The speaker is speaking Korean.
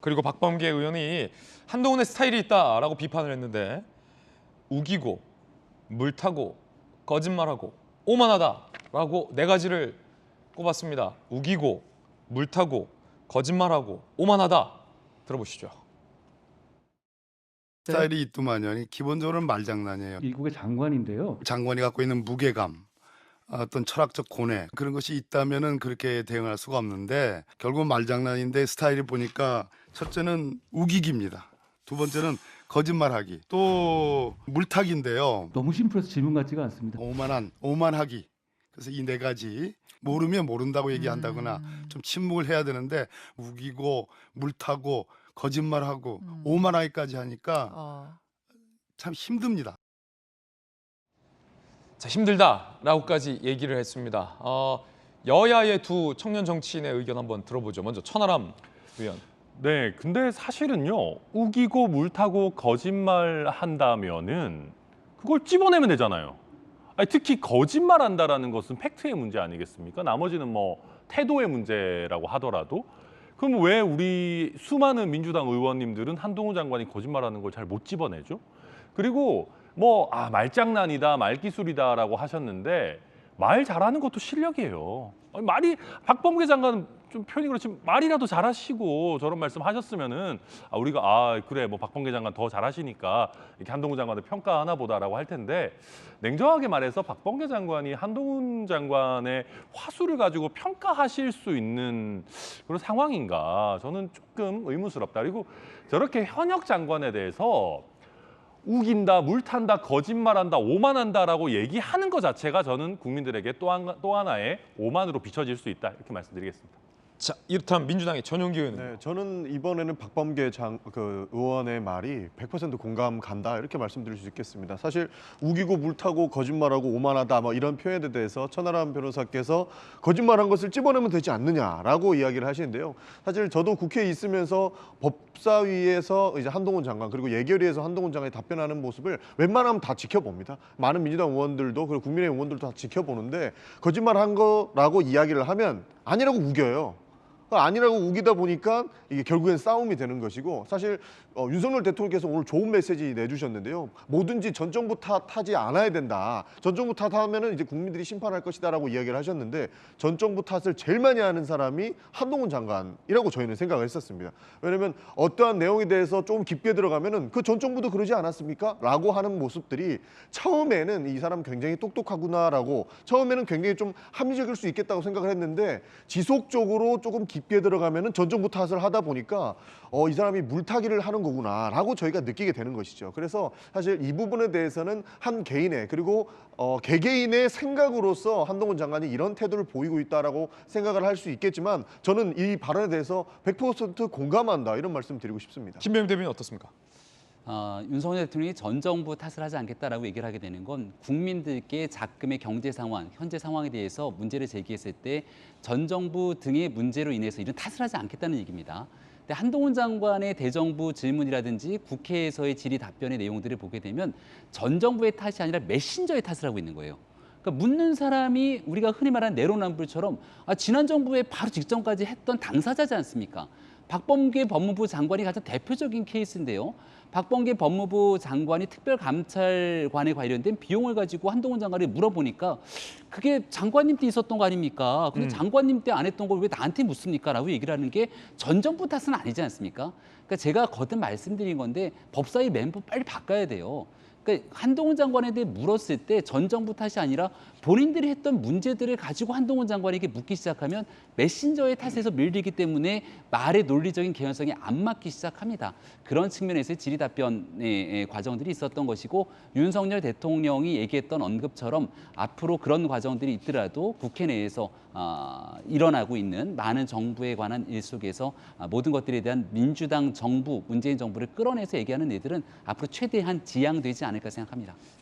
그리고 박범계 의원이 한동훈의 스타일이 있다라고 비판을 했는데 우기고 물타고 거짓말하고 오만하다라고 네 가지를 꼽았습니다. 우기고 물타고 거짓말하고 오만하다. 들어보시죠. 스타일이 있더만요. 기본적으로는 말장난이에요. 미국의 장관인데요. 장관이 갖고 있는 무게감, 어떤 철학적 고뇌 그런 것이 있다면은 그렇게 대응할 수가 없는데 결국은 말장난인데 스타일이 보니까 첫째는 우기기입니다. 두 번째는 거짓말하기, 또 물타기인데요. 너무 심플해서 질문 같지가 않습니다. 오만하기. 그래서 이 네 가지 모르면 모른다고 얘기한다거나 좀 침묵을 해야 되는데 우기고 물타고 거짓말하고 오만하기까지 하니까 참 힘듭니다. 자, 힘들다라고까지 얘기를 했습니다. 여야의 두 청년 정치인의 의견 한번 들어보죠. 먼저 천하람 의원. 네, 근데 사실은요, 우기고 물타고 거짓말 한다면은 그걸 찝어내면 되잖아요. 아니, 특히 거짓말한다라는 것은 팩트의 문제 아니겠습니까? 나머지는 뭐 태도의 문제라고 하더라도 그럼 왜 우리 수많은 민주당 의원님들은 한동훈 장관이 거짓말하는 걸 잘 못 집어내죠? 그리고 뭐 말장난이다, 말기술이다라고 하셨는데 말 잘하는 것도 실력이에요. 아니, 말이 박범계 장관 좀 표현이 그렇지만 말이라도 잘하시고 저런 말씀하셨으면은 우리가 그래 뭐 박범계 장관 더 잘하시니까 이렇게 한동훈 장관을 평가하나 보다라고 할 텐데 냉정하게 말해서 박범계 장관이 한동훈 장관의 화수를 가지고 평가하실 수 있는 그런 상황인가 저는 조금 의문스럽다. 그리고 저렇게 현역 장관에 대해서 우긴다, 물탄다, 거짓말한다, 오만한다라고 얘기하는 것 자체가 저는 국민들에게 또 하나의 오만으로 비춰질 수 있다 이렇게 말씀드리겠습니다. 자, 이렇다면 민주당의 전용기 의원은 네, 저는 이번에는 박범계 의원의 말이 100% 공감 간다 이렇게 말씀드릴 수 있겠습니다. 사실 우기고 물타고 거짓말하고 오만하다 뭐 이런 표현에 대해서 천하람 변호사께서 거짓말한 것을 찝어내면 되지 않느냐라고 이야기를 하시는데요. 사실 저도 국회에 있으면서 법사위에서 이제 한동훈 장관 그리고 예결위에서 한동훈 장관이 답변하는 모습을 웬만하면 다 지켜봅니다. 많은 민주당 의원들도 그리고 국민의힘 의원들도 다 지켜보는데 거짓말한 거라고 이야기를 하면 아니라고 우겨요. 아니라고 우기다 보니까 이게 결국엔 싸움이 되는 것이고 사실 윤석열 대통령께서 오늘 좋은 메시지 내주셨는데요. 뭐든지 전 정부 탓하지 않아야 된다. 전 정부 탓하면은 이제 국민들이 심판할 것이다라고 이야기를 하셨는데 전 정부 탓을 제일 많이 하는 사람이 한동훈 장관이라고 저희는 생각을 했었습니다. 왜냐하면 어떠한 내용에 대해서 좀 깊게 들어가면은 그 전 정부도 그러지 않았습니까? 라고 하는 모습들이 처음에는 이 사람 굉장히 똑똑하구나라고 처음에는 굉장히 좀 합리적일 수 있겠다고 생각을 했는데 지속적으로 조금 깊게 들어가면은 전 정부 탓을 하다 보니까 이 사람이 물타기를 하는 거구나라고 저희가 느끼게 되는 것이죠. 그래서 사실 이 부분에 대해서는 한 개인의 그리고 개개인의 생각으로서 한동훈 장관이 이런 태도를 보이고 있다라고 생각을 할 수 있겠지만 저는 이 발언에 대해서 100% 공감한다 이런 말씀 드리고 싶습니다. 김병민 대변인 어떻습니까? 윤석열 대통령이 전 정부 탓을 하지 않겠다라고 얘기를 하게 되는 건 국민들께 작금의 경제 상황, 현재 상황에 대해서 문제를 제기했을 때 전 정부 등의 문제로 인해서 이런 탓을 하지 않겠다는 얘기입니다. 근데 한동훈 장관의 대정부 질문이라든지 국회에서의 질의 답변의 내용들을 보게 되면 전 정부의 탓이 아니라 메신저의 탓을 하고 있는 거예요. 그러니까 묻는 사람이 우리가 흔히 말하는 내로남불처럼 지난 정부에 바로 직전까지 했던 당사자지 않습니까? 박범계 법무부 장관이 가장 대표적인 케이스인데요. 박범계 법무부 장관이 특별감찰관에 관련된 비용을 가지고 한동훈 장관이 물어보니까 그게 장관님 때 있었던 거 아닙니까? 근데 장관님 때 안 했던 걸 왜 나한테 묻습니까? 라고 얘기를 하는 게 전 정부 탓은 아니지 않습니까? 그러니까 제가 거듭 말씀드린 건데 법사위 멤버 빨리 바꿔야 돼요. 그러니까 한동훈 장관에 대해 물었을 때 전 정부 탓이 아니라 본인들이 했던 문제들을 가지고 한동훈 장관에게 묻기 시작하면 메신저의 탓에서 밀리기 때문에 말의 논리적인 개연성이 안 맞기 시작합니다. 그런 측면에서의 질의 답변의 과정들이 있었던 것이고 윤석열 대통령이 얘기했던 언급처럼 앞으로 그런 과정들이 있더라도 국회 내에서 일어나고 있는 많은 정부에 관한 일 속에서 모든 것들에 대한 민주당 정부, 문재인 정부를 끌어내서 얘기하는 일들은 앞으로 최대한 지양되지 않을까 생각합니다.